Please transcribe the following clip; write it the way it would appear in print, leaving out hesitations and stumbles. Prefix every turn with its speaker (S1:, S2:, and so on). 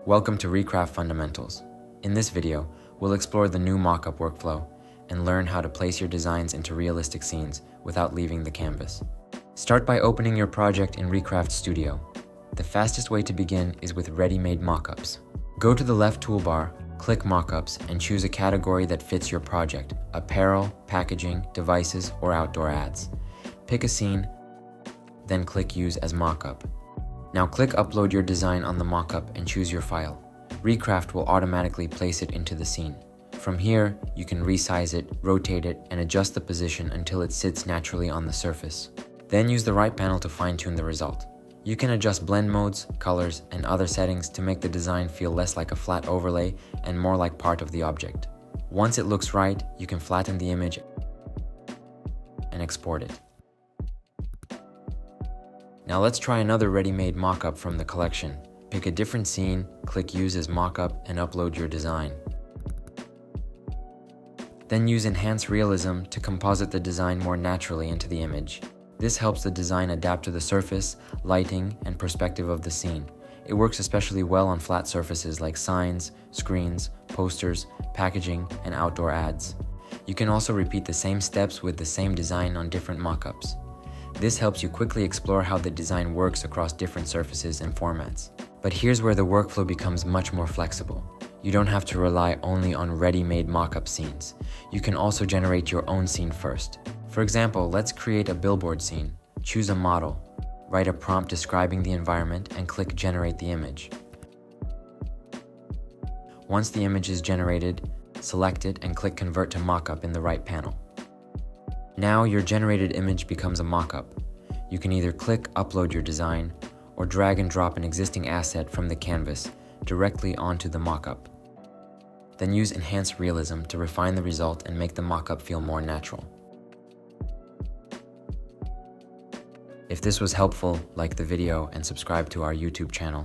S1: Welcome to Recraft Fundamentals. In this video, we'll explore the new Mockup workflow and learn how to place your designs into realistic scenes without leaving the canvas. Start by opening your project in Recraft Studio. The fastest way to begin is with ready-made mockups. Go to the left toolbar, click Mockups, and choose a category that fits your project: apparel, packaging, devices, or outdoor ads. Pick a scene, then click Use as Mockup. Now click Upload your design on the mockup and choose your file. Recraft will automatically place it into the scene. From here, you can resize it, rotate it, and adjust the position until it sits naturally on the surface. Then use the right panel to fine-tune the result. You can adjust blend modes, colors, and other settings to make the design feel less like a flat overlay and more like part of the object. Once it looks right, you can flatten the image and export it. Now let's try another ready-made mockup from the collection. Pick a different scene, click Use as Mockup, and upload your design. Then use Enhance Realism to composite the design more naturally into the image. This helps the design adapt to the surface, lighting, and perspective of the scene. It works especially well on flat surfaces like signs, screens, posters, packaging, and outdoor ads. You can also repeat the same steps with the same design on different mockups. This helps you quickly explore how the design works across different surfaces and formats. But here's where the workflow becomes much more flexible. You don't have to rely only on ready-made mockup scenes. You can also generate your own scene first. For example, let's create a billboard scene. Choose a model, write a prompt describing the environment, and click Generate the image. Once the image is generated, select it and click Convert to Mockup in the right panel. Now your generated image becomes a mockup. You can either click Upload your design or drag and drop an existing asset from the canvas directly onto the mockup. Then use Enhance Realism to refine the result and make the mockup feel more natural. If this was helpful, like the video and subscribe to our YouTube channel.